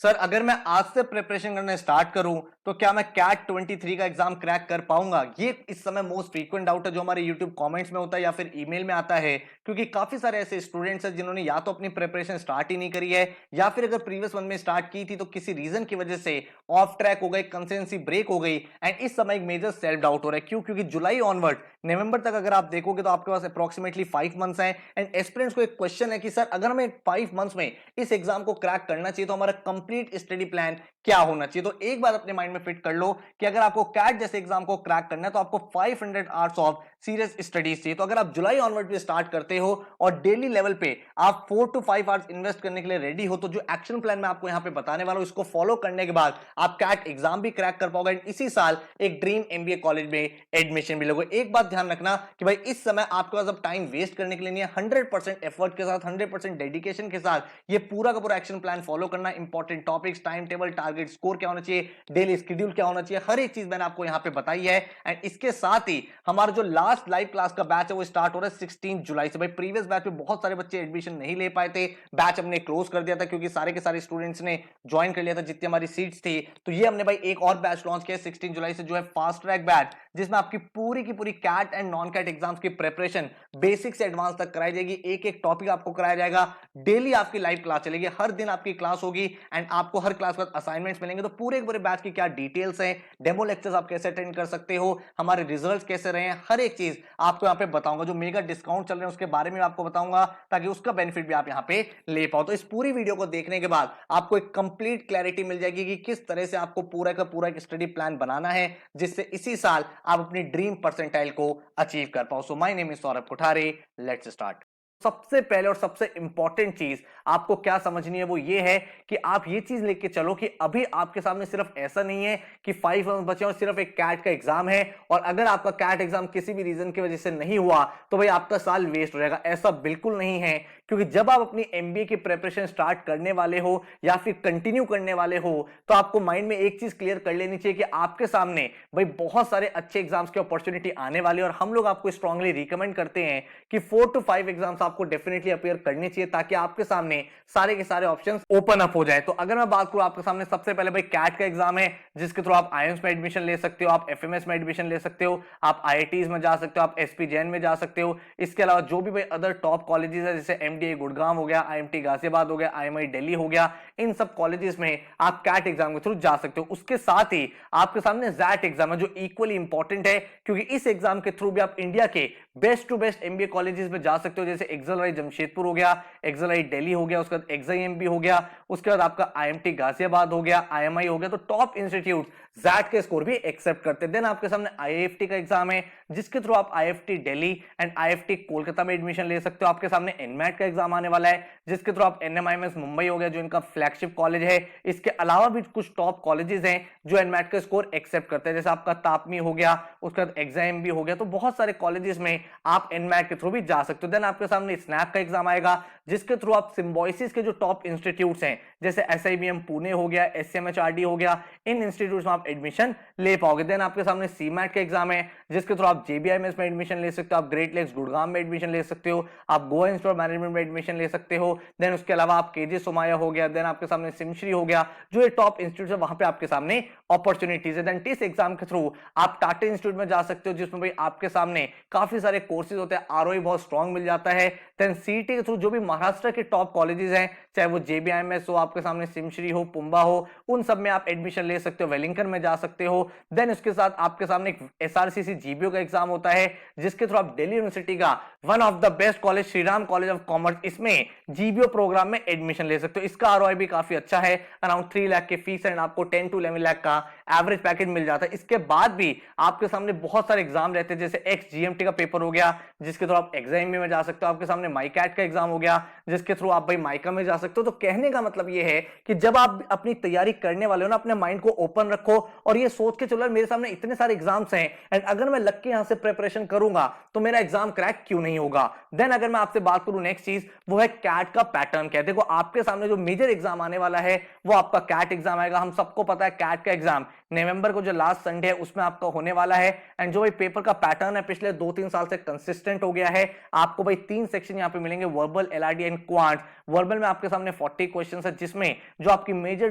Sir अगर मैं आज से प्रिपरेशन करना स्टार्ट करूं तो क्या मैं कैट 23 का एग्जाम क्रैक कर पाऊंगा? ये इस समय मोस्ट फ्रीक्वेंट डाउट है जो हमारे यूट्यूब कमेंट्स में होता है या फिर ईमेल में आता है, क्योंकि काफी सारे ऐसे स्टूडेंट्स हैं जिन्होंने या तो अपनी प्रिपरेशन स्टार्ट ही नहीं करी है या फिर अगर प्रीवियस वन में स्टार्ट की थी तो किसी रीजन की वजह से ऑफ ट्रैक हो गई, कंसिस्टेंसी ब्रेक हो गई। एंड इस समय एक मेजर सेल्फ डाउट हो रहा है। क्यों? क्योंकि जुलाई ऑनवर्ड नवंबर तक अगर आप देखोगे तो आपके पास अप्रोक्सीमेटली 5 मंथ्स हैं। एंड एस्पिरेंट्स को एक क्वेश्चन है कि सर अगर हमें 5 मंथ्स में इस एग्जाम को क्रैक करना चाहिए तो हमारा कंप्लीट स्टडी प्लान क्या होना चाहिए? तो एक बार अपने माइंड में फिट कर लो कि अगर आपको कैट जैसे एग्जाम को क्रैक करना है तो आपको 500 आवर्स ऑफ सीरियस स्टडीज चाहिए। तो अगर आप जुलाई ऑनवर्ड पे स्टार्ट करते हो और डेली लेवल पे आप 4 to 5 आवर्स इन्वेस्ट करने के लिए रेडी हो, तो जो एक्शन प्लान मैं आपको यहां पे बताने वाला हूं इसको फॉलो करने के बाद आप कैट एग्जाम भी क्रैक कर पाओगे। इसी साल एक ड्रीम एमबीए कॉलेज में एडमिशन भी लोगे। एक बात ध्यान रखना कि भाई इस समय आपके पास अब टाइम वेस्ट करने के लिए नहीं है। 100% एफर्ट के साथ, 100% डेडिकेशन के साथ ये पूरा का पूरा एक्शन प्लान फॉलो करना। Important topics, time table, target, score क्या होना चाहिए, डेली शेड्यूल क्या होना चाहिए, हर एक चीज मैंने आपको यहां पे बताई है। एंड इसके साथ ही हमारा जो लास्ट लाइव क्लास का बैच है वो स्टार्ट हो रहा है 16 जुलाई से। भाई प्रीवियस बैच में बहुत सारे बच्चे एडमिशन नहीं ले पाए थे, बैच हमने क्लोज कर दिया था क्योंकि सारे के सारे स्टूडेंट्स ने ज्वाइन कर लिया था जितनी हमारी सीट्स थी। तो ये हमने भाई एक और बैच लॉन्च किया 16 जुलाई से, जो है फास्ट ट्रैक बैच, जिसमें आपकी पूरी की पूरी CAT and non CAT exams की प्रिपरेशन बेसिक से एडवांस तक कराई जाएगी। एक एक टॉपिक आपको कराया जाएगा। डेली आपकी लाइव क्लास चलेगी, हर दिन आपकी क्लास होगी एंड आपको हर क्लास के बाद असाइनमेंट्स मिलेंगे। तो पूरे पूरे बैच की क्या डिटेल्स हैं, डेमो लेक्चर्स आप कैसे अटेंड कर सकते हो, हमारे रिजल्ट्स कैसे रहे हैं, हर एक चीज आपको यहां पे बताऊंगा। जो मेगा डिस्काउंट चल रहे हैं उसके बारे में आपको बताऊंगा ताकि उसका बेनिफिट भी आप यहां पे ले पाओ। तो इस पूरी वीडियो को देखने के बाद आपको एक कंप्लीट क्लैरिटी मिल जाएगी कि किस तरह से आपको पूरा का पूरा एक स्टडी प्लान बनाना है जिससे इसी साल आप अपनी ड्रीम परसेंटाइल को अचीव कर पाओ। So my name is Saurabh Kothari, let's start. सबसे पहले और सबसे इंपॉर्टेंट चीज आपको क्या समझनी है वो ये है कि आप ये चीज लेके चलो कि अभी आपके सामने सिर्फ ऐसा नहीं है कि 5 मंथ बचे और सिर्फ एक कैट का एग्जाम है और अगर आपका कैट एग्जाम किसी भी रीजन की वजह से नहीं हुआ तो भाई आपका साल वेस्ट हो जाएगा। ऐसा बिल्कुल नहीं है, क्योंकि जब आप अपनी एमबीए की प्रिपरेशन स्टार्ट करने वाले हो या फिर कंटिन्यू करने वाले हो तो आपको माइंड में एक चीज क्लियर कर लेनी चाहिए कि आपके सामने भाई बहुत सारे अच्छे एग्जाम्स की अपॉर्चुनिटी आने वाली है और हम लोग आपको स्ट्रांगली रिकमेंड करते हैं कि 4 to 5 एग्जाम्स आपको डेफिनेटली अपीयर करनी चाहिए ताकि आपके सामने सारे के सारे ऑप्शंस ओपन अप हो जाए। तो अगर मैं बात करूं आपके सामने सबसे पहले भाई कैट का एग्जाम है जिसके थ्रू आप आईएम्स में एडमिशन ले सकते हो, आप एफएमएस में एडमिशन ले सकते हो, आप आईआईटीज में जा सकते हो, आप एसपी जैन में जा सकते हो। इसके अलावा जो भी भाई अदर टॉप कॉलेजेस है जैसे एमडीए गुड़गांव हो गया, आईएमटी गाजियाबाद हो गया, आईएमआई दिल्ली हो गया, इन सब कॉलेजेस में आप कैट एग्जाम के थ्रू जा सकते हो। उसके साथ ही आपके सामने जैट एग्जाम है जो इक्वली इंपॉर्टेंट है क्योंकि इस एग्जाम के थ्रू भी आप इंडिया के best to best MBA colleges में जा सकते हो जैसे एक्सेल जमशेदपुर हो गया, एक्सेल दिल्ली हो गया, उसके बाद एक्सआईएमबी हो गया, उसके बाद आपका आईएमटी गाजियाबाद हो गया, आईएमआई हो गया। तो टॉप इंस्टीट्यूट जैट के स्कोर भी एक्सेप्ट करते हैं। देन आपके सामने आईआईएफटी का एग्जाम है जिसके थ्रू आप IFT Delhi and IFT Kolkata में एडमिशन ले सकते हो। आपके सामने एनमैट का एग्जाम आने वाला है जिसके थ्रू आप एनएमआईएमएस मुंबई हो गया जो इनका फ्लैगशिप कॉलेज है। इसके अलावा भी कुछ टॉप कॉलेजेस हैं जो एनमैट का स्कोर एक्सेप्ट करते हैं जैसे आपका तापमी हो गया, उसके बाद एग्जाम भी हो गया। तो बहुत सारे कॉलेजेस में आप एनमैट के थ्रू भी जा सकते हो। देन आपके सामने स्नैप का एग्जाम आएगा जिसके थ्रू आप सिम्बोसिस के जो टॉप इंस्टीट्यूट्स हैं जैसे एसआईबीएम पुणे हो गया, एसएमएचआरडी हो गया, इन इंस्टीट्यूट्स में आप एडमिशन ले पाओगे। देन आपके सामने सीमैट का एग्जाम है जिसके थ्रू आप जेबीआईएमएस में एडमिशन ले सकते हो, आप ग्रेट लेक्स गुड़गांव में एडमिशन ले सकते हो, आप गोवा इंस्टीट्यूट ऑफ मैनेजमेंट में एडमिशन ले सकते हो। देन उसके अलावा आप केजे सोमाया हो गया, देन आपके सामने सिमश्री हो गया, जो ये टॉप इंस्टीट्यूट है वहां पे आपके सामने अपॉर्चुनिटीज है। देन टिस एग्जाम के थ्रू आप टाटा इंस्टीट्यूट में जा सकते हो जिसमें भाई आपके सामने काफी सारे कोर्सेज होते हैं, आरओई बहुत स्ट्रांग मिल जाता है। देन सीईटी के थ्रू जो भी महाराष्ट्र के टॉप कॉलेजेस हैं चाहे वो जेबीआईएमएस हो, आपके सामने सिमश्री हो, पुंबा हो, उन सब में आप एडमिशन ले सकते हो, वेलिंगटन में जा सकते हो। देन उसके साथ आपके सामने एक एसआरसीसी जीबीओ का एग्जाम होता है जिसके थ्रू आप दिल्ली यूनिवर्सिटी का one of the best college Shriram college of commerce इसमें जीबीओ प्रोग्राम में एडमिशन ले सकते हो। इसका आरओआई भी काफी अच्छा है, अराउंड 3 लाख के फीस एंड आपको 10 to 11 लाख का एवरेज पैकेज मिल जाता है। इसके बाद भी आपके सामने बहुत सारे एग्जाम रहते हैं जैसे एक्स जीएमटी का पेपर हो गया जिसके थ्रू आप एग्जाम में जा सकते हो, आपके सामने माईकैट का एग्जाम हो गया जिसके थ्रू आप भाई माइका में जा सकते हो। तो कहने का मतलब ये है कि जब आप अपनी तैयारी करने वाले हो ना अपने माइंड को ओपन रखो और ये सोच के चलो मेरे सामने इतने सारे एग्जाम्स हैं एंड अगर मैं लग के यहां से प्रिपरेशन करूंगा तो मेरा एग्जाम क्रैक क्यों नहीं होगा। देन अगर मैं आपसे बात करूं नेक्स्ट चीज वो है कैट का पैटर्न क्या है। देखो आपके सामने जो मेजर एग्जाम आने वाला है वो आपका कैट एग्जाम आएगा। हम सबको पता है कैट का एग्जाम नवंबर को जो लास्ट संडे है उसमें आपका होने वाला है। एंड जो भाई पेपर का पैटर्न है पिछले 2-3 साल से कंसिस्टेंट हो गया है। आपको भाई 3 सेक्शन यहाँ पे मिलेंगे, verbal, LRD and quant. Verbal में आपके सामने 40 क्वेश्चंस है, जिसमें जो आपकी मेजर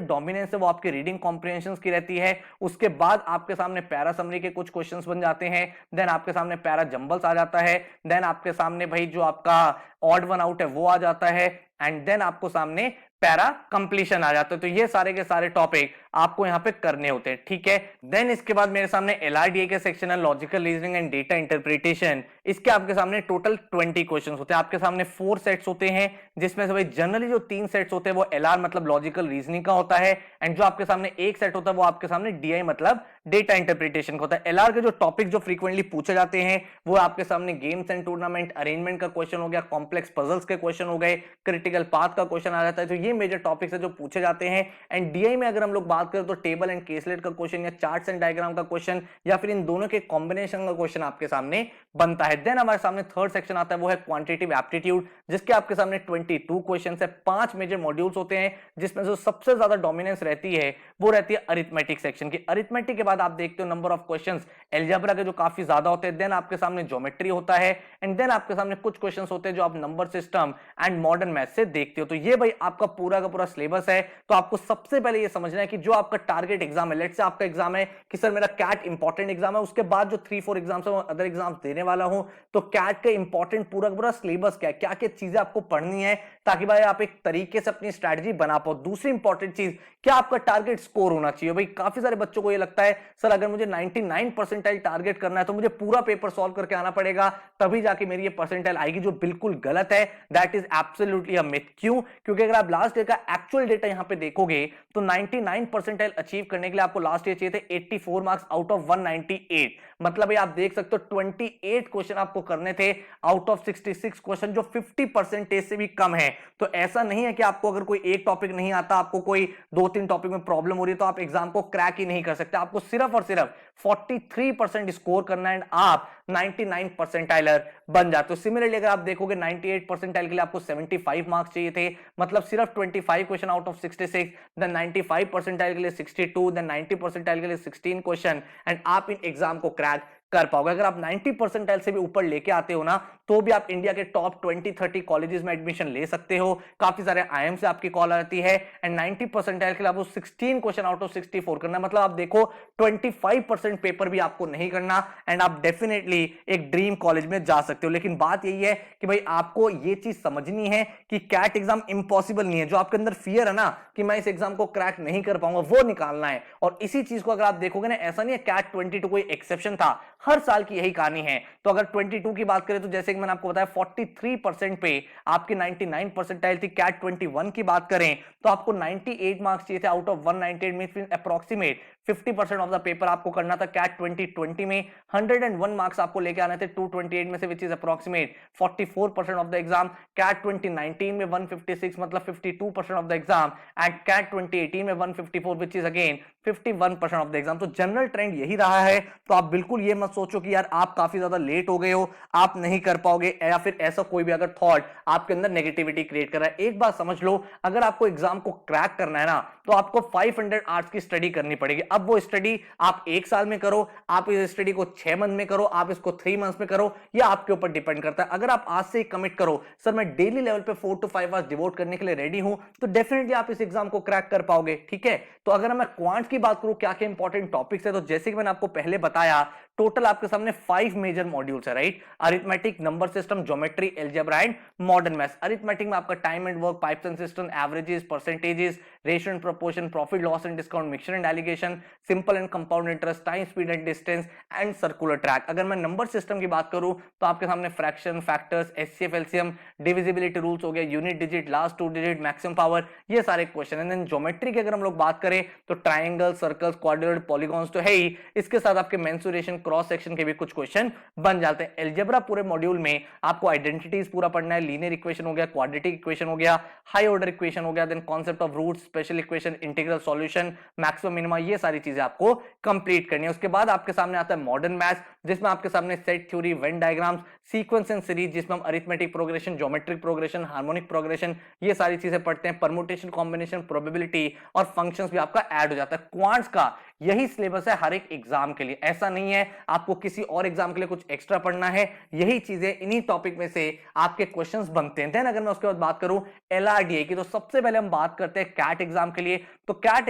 डोमिनेंस है वो आपकी रीडिंग कॉम्प्रिहेंशन की रहती है। उसके बाद आपके सामने पैरा समरी के कुछ क्वेश्चंस बन जाते हैं, देन आपके सामने पैरा जंबल्स आ जाता है, देन आपके सामने भाई जो आपका ऑड वन आउट है वो आ जाता है, एंड देन आपको सामने पैरा कंप्लीशन आ जाता है। तो ये सारे के सारे टॉपिक आपको यहां पे करने होते हैं, ठीक है। देन इसके बाद मेरे सामने एलआरडीए के सेक्शन है, logical reasoning and data interpretation. इसके आपके सामने टोटल 20 क्वेश्चंस होते हैं। आपके सामने 4 सेट्स होते हैं, जिसमें से भाई जनरली जो 3 सेट्स होते हैं वो एलआर मतलब लॉजिकल रीजनिंग का होता है, एंड जो आपके सामने एक सेट होता है वो आपके सामने डीआई मतलब डेटा इंटरप्रिटेशन का होता है। एलआर के जो टॉपिक जो फ्रीक्वेंटली पूछे जाते हैं वो आपके सामने गेम्स एंड टूर्नामेंट, अरेंजमेंट का क्वेश्चन हो गया, कॉम्प्लेक्स पजल्स के क्वेश्चन हो गए, क्रिटिकल पाथ का क्वेश्चन आ जाता है। तो ये मेजर टॉपिक्स है जो पूछे जाते हैं। एंड डीआई में अगर हम लोग बात करें तो टेबल एंड केसलेट का क्वेश्चन, या चार्ट्स एंड डायग्राम का क्वेश्चन, या फिर इन दोनों के कॉम्बिनेशन का क्वेश्चन आपके सामने बनता है। देन हमारे सामने थर्ड सेक्शन आता है, वो है क्वांटिटेटिव एप्टीट्यूड, जिसके आपके सामने 22 क्वेश्चन है, 5 मेजर मॉड्यूल्स होते हैं, जिसमें जो सबसे ज्यादा डोमिनेंस रहती है वो रहती है अरिथमेटिक सेक्शन की। अरिथमेटिक के बाद आप देखते हो नंबर ऑफ क्वेश्चंस अलजेब्रा के जो काफी ज्यादा होते हैं, देन आपके सामने ज्योमेट्री होता है, एंड देन आपके सामने कुछ क्वेश्चंस होते हैं जो आप number system and modern math से देखते हो। तो ये भाई आपका पूरा का पूरा सिलेबस है। तो आपको सबसे पहले ये समझना है कि जो आपका टारगेट एग्जाम है, लेट्स से आपका एग्जाम है कि सर मेरा कैट इंपॉर्टेंट एग्जाम है, उसके बाद जो 3-4 एग्जाम्स है अदर एग्जाम्स देने वाला हूं, तो कैट का इंपॉर्टेंट पूरा का पूरा सिलेबस क्या है, क्या क्या चीजें आपको पढ़नी है, ताकि भाई आप एक तरीके से अपनी स्ट्रैटेजी बना पाओ। दूसरी इंपॉर्टेंट चीज, क्या आपका टारगेट स्कोर होना चाहिए। भाई काफी सारे बच्चों को ये लगता है सर अगर मुझे 99 परसेंटाइल टारगेट करना है तो मुझे पूरा पेपर सॉल्व करके आना पड़ेगा, तभी जाके मेरी ये परसेंटाइल आएगी, जो बिल्कुल गलत है। That is absolutely a myth. क्यों? क्योंकि अगर आप लास्ट ईयर का एक्चुअल डेटा यहां पे देखोगे तो 99 परसेंटाइल अचीव करने के लिए आपको लास्ट ईयर चाहिए थे 84 मार्क्स आउट ऑफ 198। मतलब आप देख सकते हो 28 क्वेश्चन आपको करने थे आउट ऑफ 66 क्वेश्चन, जो 50% से भी कम है। तो ऐसा नहीं है कि आपको अगर कोई एक टॉपिक नहीं आता, आपको कोई 2-3 टॉपिक में प्रॉब्लम हो रही है तो आप एग्जाम को क्रैक ही नहीं कर सकते। आपको सिर्फ और सिर्फ 43% स्कोर करना है, एंड आप 99 परसेंटाइलर बन जाते हो। सिमिलरली अगर आप देखोगे 98 परसेंटाइल के लिए आपको 75 मार्क्स चाहिए थे, मतलब सिर्फ 25 question out of 66, then 95 percentile के लिए 62, देन 90 परसेंटाइल के लिए 16 क्वेश्चन, एंड आप इन एग्जाम को क्रैक कर पाओगे। अगर आप 90 परसेंटाइल से भी ऊपर लेके आते हो ना, तो भी आप इंडिया के टॉप 20-30 कॉलेजेस में एडमिशन ले सकते हो। काफी सारे आईएम से आपकी कॉल आती है, एंड 90 परसेंटाइल के लिए आपको 16 क्वेश्चन आउट ऑफ 64 करना, मतलब आप देखो 25% पेपर भी आपको नहीं करना, एंड आप डेफिनेटली एक ड्रीम कॉलेज में जा सकते हो। लेकिन बात यही है कि भाई आपको ये चीज समझनी है कि कैट एग्जाम इंपॉसिबल नहीं है। जो आपके अंदर फियर है ना कि मैं इस एग्जाम को क्रैक नहीं कर पाऊंगा, वो निकालना है। और इसी चीज को अगर आप देखोगे ना, ऐसा नहीं है कैट 22 कोई एक्सेप्शन था, हर साल की यही कहानी है। तो अगर 22 की बात करें तो जैसे कि मैंने आपको बताया 43% पे आपकी 99 परसेंटाइल थी। कैट 21 की बात करें तो आपको 98 मार्क्स चाहिए थे out of 198, means approximate 50% of the paper आपको करना था। कैट 2020 में 101 मार्क्स आपको लेके आने थे 228 में से, which is approximate 44% of the exam. CAT 2019 में 156 मतलब 52% of the exam, and CAT 2018 में 154 which is again 51% of the exam. तो जनरल ट्रेंड यही रहा है। तो आप बिल्कुल ये मत सोचो कि यार आप काफी ज्यादा लेट हो गए हो, आप नहीं कर पाओगे, या फिर ऐसा कोई भी अगर थॉट आपके अंदर नेगेटिविटी क्रिएट कर रहा है। एक बात समझ लो, अगर आपको एग्जाम को क्रैक करना है ना, तो आपको 500 आवर्स की स्टडी करनी पड़ेगी। अब वो स्टडी आप 1 साल में करो, आप इस स्टडी को 6 मंथ में करो, आप इसको 3 मंथ्स में करो, या आपके ऊपर डिपेंड करता है। अगर आप आज से कमिट करो सर मैं डेली लेवल पे 4 to 5 आवर्स डिवोट करने के लिए रेडी हूं, तो डेफिनेटली आप इस एग्जाम को क्रैक कर पाओगे, ठीक है। तो अगर मैं क्वांट्स की बात करूं क्या क्या इंपॉर्टेंट टॉपिक्स है, तो जैसे कि मैंने आपको पहले बताया टोटल आपके सामने 5 मेजर मॉड्यूल्स है, right. Arithmetic, number system, geometry, algebra and modern maths. Arithmetic में आपका time and work, pipes and system, averages, percentages, ratio and proportion, profit loss and discount, mixture and allegation, simple and compound interest, time speed and distance and circular track. अगर मैं number system की बात करूं तो आपके सामने fraction, factors, HCF, LCM, divisibility rules हो गया, unit digit, last 2 digit, maximum power, ये सारे क्वेश्चन है। देन ज्योमेट्री की अगर हम लोग बात करें तो ट्राइंगल, सर्कल्स, क्वाड्रेट, पॉलीगॉन्स तो है ही, इसके साथ आपके मेंसुरेशन, क्रॉस सेक्शन के भी कुछ क्वेश्चन बन जाते हैं। अलजेब्रा पूरे मॉड्यूल में आपको आइडेंटिटीज पूरा पढ़ना है, लीनियर इक्वेशन हो गया, क्वाड्रेटिक इक्वेशन हो गया, हाई ऑर्डर इक्वेशन हो गया, then concept of roots, special equation, integral solution, maximum minima, ये सारी चीजें आपको कंप्लीट करनी है। उसके बाद आपके सामने आता है मॉडर्न मैथ्स, जिसमें आपके सामने set theory, Venn diagrams, sequence and series, जिसमें हम arithmetic progression, geometric progression, harmonic progression, ये सारी चीजें पढ़ते हैं। परमुटेशन, कॉम्बिनेशन, प्रोबेबिलिटी और फंक्शंस भी आपका ऐड हो जाता है। क्वांट्स का यही सिलेबस है हर एक एग्जाम के लिए, ऐसा नहीं है आपको किसी और एग्जाम के लिए कुछ एक्स्ट्रा पढ़ना है। यही चीजें इन्हीं टॉपिक में से आपके क्वेश्चंस बनते हैं। देन अगर मैं उसके बाद बात करूं एलआरडीए की, तो सबसे पहले हम बात करते हैं कैट एग्जाम के लिए। तो कैट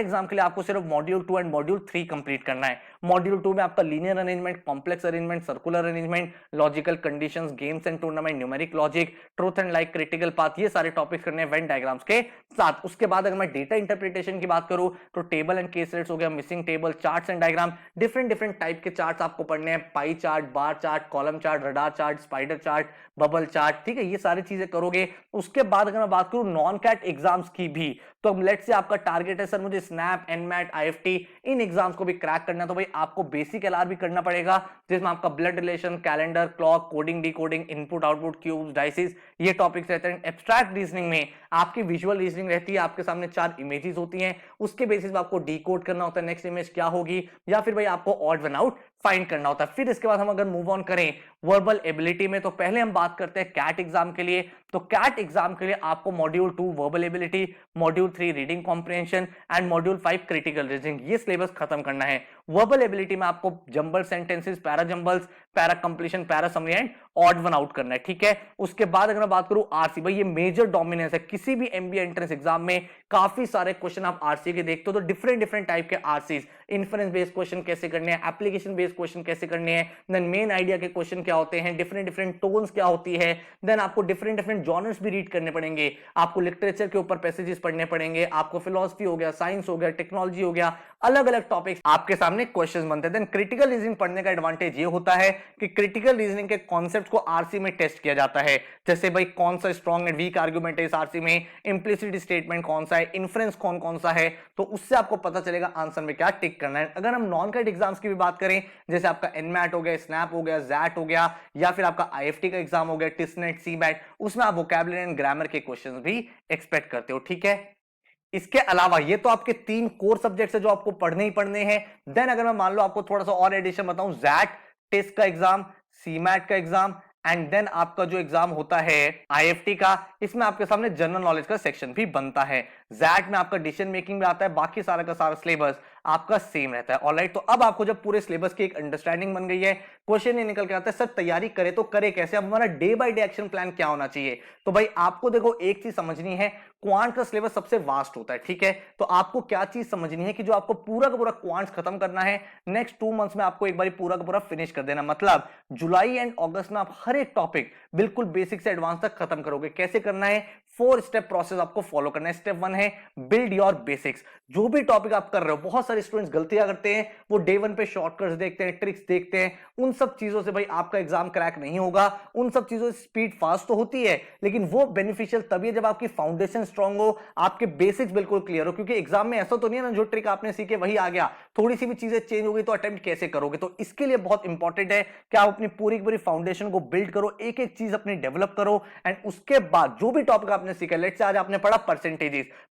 एग्जाम के लिए आपको सिर्फ मॉड्यूल 2 एंड मॉड्यूल 3 कंप्लीट करना है। मॉड्यूल 2 में आपका linear arrangement, complex arrangement, circular arrangement, logical conditions, games and tournament, numeric logic, truth and like, critical path, ये सारे टॉपिक्स करने हैं वेन डायग्राम्स के साथ। उसके बाद अगर मैं डेटा इंटरप्रिटेशन की बात करूं तो टेबल एंड केस रेट्स हो गया, missing table, charts and diagram, different type के चार्ट्स आपको पढ़ने हैं, pie chart, bar chart, column chart, radar chart, spider chart, bubble chart, ठीक है, ये सारी चीजें करोगे। उसके बाद अगर मैं बात करूं नॉन कैट एग्जाम्स की भी, तो लेट्स से आपका टारगेट है सर मुझे स्नैप, एनमैट, आईएफटी, इन एग्जाम्स को भी क्रैक करना है, तो भाई आपको बेसिक एलआर भी करना पड़ेगा, जिसमें आपका blood relation, calendar, clock, coding, decoding, input output, cubes, dices, ये टॉपिक्स रहते हैं। एब्स्ट्रैक्ट रीजनिंग में आपकी विजुअल रीजनिंग रहती है, आपके सामने 4 इमेजेस होती हैं, उसके बेसिस पे आपको डिकोड करना होता है नेक्स्ट इमेज क्या होगी, या फिर भाई आपको ऑड वन आउट फाइंड करना होता है। फिर इसके बाद हम अगर मूव ऑन करें वर्बल एबिलिटी में, तो पहले हम बात करते हैं कैट एग्जाम के लिए। तो कैट एग्जाम के लिए आपको module 2 verbal ability, module 3 reading comprehension and module 5 critical reasoning, ये सिलेबस खत्म करना है। वर्बल एबिलिटी में आपको jumble sentences, para jumbles, para completion, para summary and odd one out करना है, ठीक है। उसके बाद अगर मैं बात करूं आरसी, भाई ये मेजर डोमिनेंस है किसी भी एमबीए एंट्रेंस एग्जाम में, काफी सारे क्वेश्चन आप आरसी के देखते हो, तो डिफरेंट टाइप के आरसीज, इन्फरेंस बेस्ड क्वेश्चन कैसे करने हैं, एप्लीकेशन बेस्ड क्वेश्चन कैसे करने हैं, देन मेन आइडिया के क्वेश्चन क्या होते हैं, डिफरेंट टोन्स क्या होती है, देन आपको डिफरेंट जॉनर्स भी रीड करने पड़ेंगे, आपको लिटरेचर के ऊपर पैसेजेस पढ़ने पड़ेंगे, आपको फिलॉसफी हो गया, साइंस हो गया, टेक्नोलॉजी हो गया, अलग अलग टॉपिक्स आपके सामने क्वेश्चंस बनते हैं। देन क्रिटिकल रीजनिंग पढ़ने का एडवांटेज ये होता है कि क्रिटिकल रीजनिंग के कॉन्सेप्ट्स को आरसी में टेस्ट किया जाता है, जैसे भाई कौन सा स्ट्रॉन्ग एंड वीक आर्गुमेंट है इस आरसी में, इंप्लिसिट स्टेटमेंट कौन सा है, इन्फ्रेंस कौन सा है, तो उससे आपको पता चलेगा आंसर में क्या टिक करना है। अगर हम नॉन कैट एग्जाम्स की भी बात करें, जैसे आपका एनमैट हो गया, स्नैप हो गया, जैट हो गया, या फिर आपका आईएफटी का एग्जाम हो गया, टिसनेट, सीमैट, उसमें आप वोकैबुलरी एंड ग्रामर के क्वेश्चन भी एक्सपेक्ट करते हो, ठीक है। इसके अलावा ये तो आपके 3 कोर सब्जेक्ट्स है जो आपको पढ़ने ही पढ़ने हैं। देन अगर मैं मान लो आपको थोड़ा सा और एडिशन बताऊं, जैट टेस्ट का एग्जाम, सीमैट का एग्जाम, एंड देन आपका जो एग्जाम होता है आईएफटी का, इसमें आपके सामने जनरल नॉलेज का सेक्शन भी बनता है। जैट में आपका डिसीजन मेकिंग भी आता है, बाकी सारा का सारा सिलेबस आपका सेम रहता है। ऑलराइट, तो अब आपको जब पूरे सिलेबस की एक अंडरस्टैंडिंग बन गई है, क्वेश्चन ये निकल के आता है सर तैयारी करे तो करे कैसे, अब हमारा day by day action plan क्या होना चाहिए। तो भाई आपको देखो एक चीज समझनी है, क्वांट का सिलेबस सबसे वास्ट होता है, ठीक है। तो आपको क्या चीज समझनी है कि जो आपको पूरा का पूरा क्वांट्स खत्म करना है, नेक्स्ट 2 मंथ्स में आपको एक बार पूरा का पूरा फिनिश कर देना। मतलब जुलाई एंड अगस्त में आप हर एक टॉपिक बिल्कुल बेसिक से एडवांस तक खत्म करोगे। कैसे करना है, 4 स्टेप प्रोसेस आपको फॉलो करना है। स्टेप 1 है बिल्ड योर बेसिक्स। जो भी टॉपिक आप कर रहे हो, बहुत सारे स्टूडेंट्स गलतियां करते हैं, वो डे 1 पे शॉर्टकट्स देखते हैं, ट्रिक्स देखते हैं, उन सब चीजों से भाई आपका एग्जाम क्रैक नहीं होगा। उन सब चीजों से स्पीड फास्ट तो होती है, लेकिन वो बेनिफिशियल तभी है जब आपकी फाउंडेशन स्ट्रांग हो, आपके बेसिक्स बिल्कुल क्लियर हो। क्योंकि एग्जाम में ऐसा तो नहीं है ना जो ट्रिक आपने सीखे वही आ गया, थोड़ी सी भी चीजें चेंज हो गई तो अटेम्प्ट कैसे करोगे। तो इसके लिए बहुत इंपॉर्टेंट है कि आप अपनी पूरी की पूरी फाउंडेशन को बिल्ड करो, एक एक चीज अपनी डेवलप करो, एंड उसके बाद जो भी टॉपिक आपने सीखा, लेट्स से आज आपने पढ़ा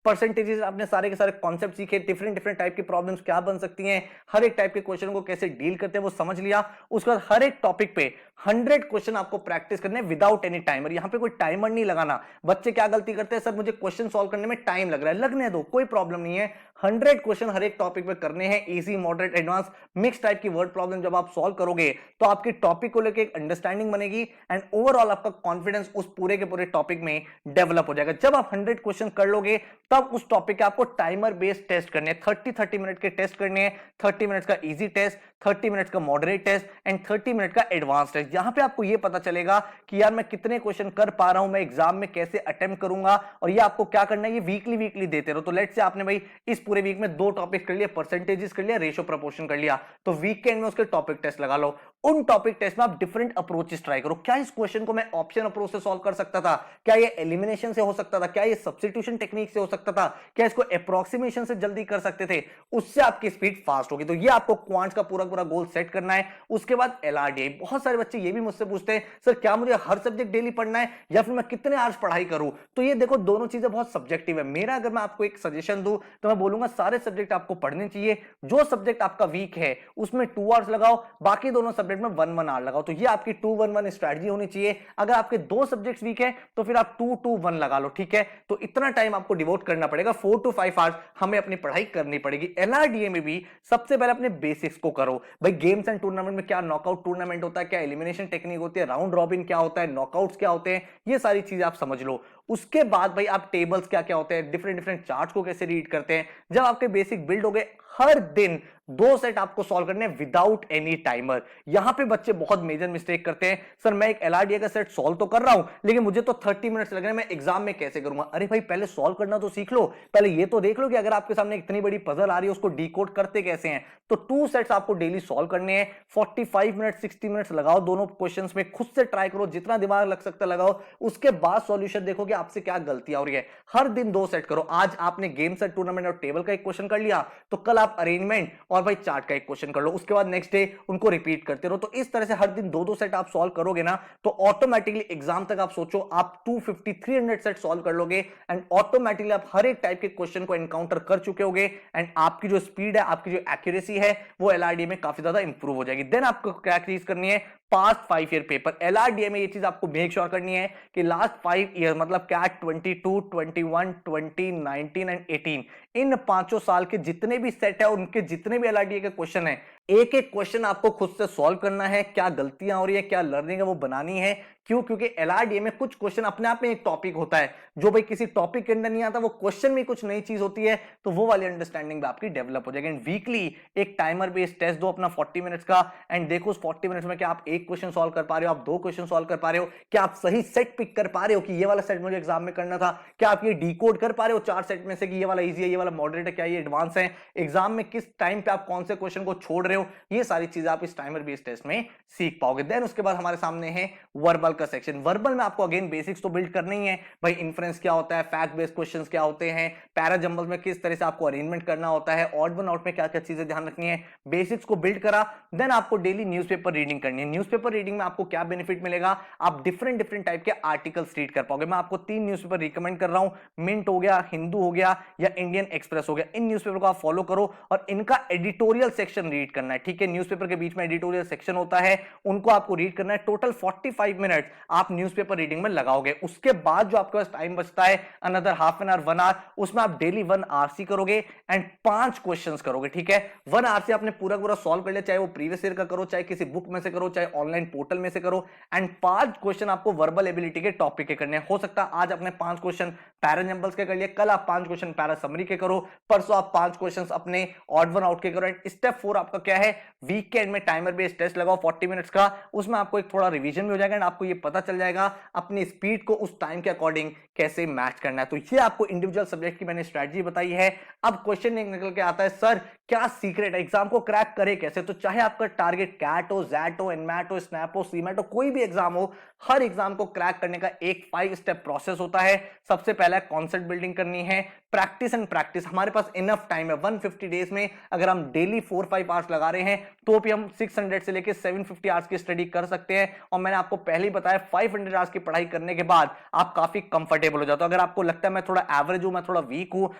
परसेंटेजेस, आपने सारे के सारे कॉन्सेप्ट सीखे, डिफरेंट टाइप की प्रॉब्लम्स क्या बन सकती हैं, हर एक टाइप के क्वेश्चन को कैसे डील करते हैं वो समझ लिया। उसके बाद हर एक टॉपिक पे 100 क्वेश्चन आपको प्रैक्टिस करने विदाउट एनी टाइमर। यहां पे कोई टाइमर नहीं लगाना। बच्चे क्या गलती करते हैं, सर मुझे क्वेश्चन सॉल्व करने में टाइम लग रहा है, लगने दो, कोई प्रॉब्लम नहीं है। 100 क्वेश्चन हर एक टॉपिक पे करने हैं, easy, moderate, advance, mix type की वर्ड प्रॉब्लम जब आप सॉल्व करोगे तो आपकी टॉपिक को लेकर एक अंडरस्टैंडिंग बनेगी, एंड ओवरऑल आपका कॉन्फिडेंस उस पूरे के पूरे टॉपिक में डेवलप हो जाएगा। जब आप 100 क्वेश्चन कर लोगे तब उस टॉपिक के आपको टाइमर बेस्ड टेस्ट करने हैं, 30 मिनट के टेस्ट करने हैं, 30 मिनट का इजी टेस्ट, 30 मिनट का मॉडरेट टेस्ट एंड 30 मिनट का एडवांस टेस्ट। यहां पे आपको यह पता चलेगा कि यार मैं कितने क्वेश्चन कर पा रहा हूं, मैं एग्जाम में कैसे अटेम्प्ट करूंगा, और ये आपको क्या करना है, ये वीकली देते रहो। तो लेट्स से आपने भाई इस पूरे वीक में 2 टॉपिक कर लिया, परसेंटेजेस कर लिया, रेशियो प्रोपोर्शन कर लिया, तो वीकेंड में उसके टॉपिक टेस्ट लगा लो। उन टॉपिक टेस्ट में आप डिफरेंट अप्रोचेस ट्राई करो। क्या इस क्वेश्चन को मैं ऑप्शन अप्रोच से सॉल्व कर सकता था, क्या ये एलिमिनेशन से हो सकता था, क्या ये सब्स्टिट्यूशन टेक्निक से हो सकता था, क्या इसको अप्रोक्सीमेशन से जल्दी कर सकते थे, उससे आपकी स्पीड फास्ट होगी। तो ये आपको क्वांट्स का पूरा पूरा गोल सेट करना है। उसके बाद एलआरडीआई, बहुत सारे बच्चे ये भी मुझसे पूछते हैं सर क्या मुझे हर सब्जेक्ट डेली पढ़ना है या फिर मैं कितने आवर्स पढ़ाई करूं। तो ये देखो दोनों चीजें बहुत सब्जेक्टिव है। मेरा अगर मैं आपको एक सजेशन दूं तो मैं बोलूंगा सारे सब्जेक्ट आपको पढ़ने चाहिए। जो सब्जेक्ट आपका वीक है उसमें 2 आवर्स लगाओ, बाकी दोनों सब्जेक्ट में 1-1 आवर लगाओ। तो ये आपकी 2-1-1 स्ट्रेटजी होनी चाहिए। अगर आपके 2 सब्जेक्ट वीक है तो फिर आप 2-2-1 लगा लो, ठीक है। तो इतना टाइम आपको डिवोट करना पड़ेगा, 4 to 5 आवर्स हमें अपनी पढ़ाई करनी पड़ेगी। एलआरडीए में भी सबसे पहले अपने बेसिक्स को करो भाई। गेम्स एंड टूर्नामेंट में क्या नॉकआउट टूर्नामेंट होता है, क्या एलिमिनेशन टेक्निक होती है, राउंड रॉबिन क्या होता है, नॉकआउट्स क्या होते हैं, ये सारी चीजें आप समझ लो। उसके बाद भाई आप टेबल्स क्या क्या होते हैं, डिफरेंट डिफरेंट चार्ट्स को कैसे रीड करते हैं। जब आपके बेसिक बिल्ड हो गए, हर दिन 2 सेट आपको सॉल्व करने विदाउट एनी टाइमर। यहां पे बच्चे बहुत मेजर मिस्टेक करते हैं, सर मैं एक एलआरडीए का सेट सॉल्व तो कर रहा हूं लेकिन मुझे तो 30 मिनट्स लग रहे हैं, मैं एग्जाम में कैसे करूंगा। अरे भाई पहले सॉल्व करना तो सीख लो, पहले ये तो देख लो कि अगर आपके सामने इतनी बड़ी पजल आ रही है उसको डिकोड करते कैसे हैं। तो 2 सेट्स आपको डेली सॉल्व करने हैं। 45 मिनट 60 मिनट्स लगाओ दोनों क्वेश्चंस में, खुद से ट्राई करो, जितना दिमाग लग सकता है लगाओ। उसके बाद सॉल्यूशन देखो कि आपसे क्या गलतियां हो रही है। हर दिन 2 सेट करो। आज आपने गेम सेट टूर्नामेंट और टेबल का एक क्वेश्चन कर लिया तो कल आप अरेंजमेंट और भाई चार्ट का एक क्वेश्चन कर लो, उसके बाद नेक्स्ट डे उनको रिपीट करते रहो। तो इस तरह से हर दिन 2-2 सेट आप सॉल्व करोगे ना तो ऑटोमेटिकली एग्जाम तक आप सोचो आप 250 300 सेट सॉल्व कर लोगे एंड ऑटोमेटिकली आप हर एक टाइप के क्वेश्चन को एनकाउंटर कर चुके होगे एंड आपकी जो स्पीड है, आपकी जो एक्यूरेसी है वो एलआरडीए में काफी ज्यादा इंप्रूव हो जाएगी। देन आपको क्या चीज करनी है, पास्ट 5 ईयर पेपर। एलआरडीए में ये चीज आपको मेक श्योर करनी है कि लास्ट 5 ईयर मतलब कैट 22 21 20 19 एंड 18 इन 5 साल के जितने भी सेट है उनके जितने भी एलआरडीए के क्वेश्चन है, एक एक क्वेश्चन आपको खुद से सॉल्व करना है। क्या गलतियां हो रही है, क्या लर्निंग है वो बनानी है। क्यों? क्योंकि एलआरडीए में कुछ क्वेश्चन अपने आप में एक टॉपिक होता है जो भाई किसी टॉपिक के अंदर नहीं आता, वो क्वेश्चन में कुछ नई चीज होती है, तो वो वाली अंडरस्टैंडिंग भी आपकी डेवलप हो जाएगी। एंड वीकली एक टाइमर बेस्ड टेस्ट दो अपना 40 मिनट्स का एंड देखो उस 40 मिनट्स में क्या आप एक क्वेश्चन सॉल्व कर पा रहे हो, आप 2 क्वेश्चन सॉल्व कर पा रहे हो, क्या आप सही सेट पिक कर पा रहे हो कि ये वाला सेट मुझे एग्जाम में करना था, क्या आप ये डिकोड कर पा रहे हो 4 सेट में से कि ये वाला इजी है, ये वाला मॉडरेट है, क्या ये एडवांस है, एग्जाम में किस टाइम पे आप कौन से क्वेश्चन को छोड़ रहे हो। ये सारी चीजें आप इस टाइमर बेस्ड टेस्ट में सीख पाओगे। देन उसके बाद हमारे सामने है वर्बल का सेक्शन। वर्बल में आपको अगेन बेसिक्स तो बिल्ड करनी ही है भाई। इन्फ्रेंस क्या होता है, फैक्ट बेस्ड क्वेश्चंस क्या होते हैं, पैराजंबल में किस तरह से आपको अरेंजमेंट करना होता है, ऑड वन आउट में क्या क्या चीजें ध्यान रखनी है, बेसिक्स को बिल्ड करा। देन आपको डेली न्यूज़पेपर रीडिंग करनी है। न्यूज़पेपर रीडिंग में आपको क्या बेनिफिट मिलेगा, आप डिफरेंट डिफरेंट टाइप के आर्टिकल्स रीड कर पाओगे। मैं आपको 3 न्यूज़पेपर रिकमेंड कर रहा हूं, मिंट हो गया, हिंदू हो गया या इंडियन एक्सप्रेस हो गया। इन न्यूज़पेपर को आप फॉलो करो और इनका एडिटोरियल सेक्शन रीड करना है, ठीक है। न्यूज़पेपर के बीच में एडिटोरियल सेक्शन होता है, उनको आपको रीड करना है। टोटल 45 मिनट आप न्यूज़पेपर रीडिंग में लगाओगे। उसके बाद जो आपके पास टाइम बचता है another half an hour 1 hour, उसमें आप डेली 1 आरसी करोगे एंड 5 क्वेश्चंस करोगे, ठीक है। 1 आरसी आपने पूरा पूरा सॉल्व कर लिया, चाहे वो प्रीवियस ईयर का करो, चाहे किसी बुक में से करो, चाहे ऑनलाइन पोर्टल में से करो एंड 5 क्वेश्चन आपको वर्बल एबिलिटी के टॉपिक के करने हैं। हो सकता है आज आपने 5 क्वेश्चन पैराजंबल्स के कर लिए, कल आप 5 क्वेश्चन पैरा समरी के करो, परसों आप 5 क्वेश्चन अपने ऑड वन आउट के करो। एंड स्टेप 4 आपका क्या है, वीकेंड में टाइमर बेस्ड टेस्ट लगाओ 40 मिनट्स का, उसमें आपको एक थोड़ा रिवीजन भी हो जाएगा एंड आपको ये पता चल जाएगा अपनी स्पीड को उस टाइम के अकॉर्डिंग कैसे मैच करना है। तो ये आपको इंडिविजुअल सब्जेक्ट की मैंने स्ट्रेटजी बताई है। अब क्वेश्चन निकल के आता है सर क्या सीक्रेट है, एग्जाम को क्रैक करे कैसे। तो चाहे आपका टारगेट कैट हो, जैट हो, एनमैट हो, स्नैप हो, सीमैट हो, कोई भी एग्जाम हो, हर एग्जाम को क्रैक करने का एक 5 स्टेप प्रोसेस होता है। सबसे पहला कॉन्सेप्ट बिल्डिंग करनी है, प्रैक्टिस एंड प्रैक्टिस। हमारे पास इनफ टाइम है 150 डेज में, अगर हम डेली 4-5 आवर्स लगा रहे हैं तो भी हम 600 से लेकर 750 आवर्स की स्टडी कर सकते हैं। और मैंने आपको पहले ही बताया 500 आवर्स की पढ़ाई करने के बाद आप काफी कंफर्टेबल हो जाते हो। अगर आपको लगता है मैं थोड़ा एवरेज हूं, मैं थोड़ा वीक हूं,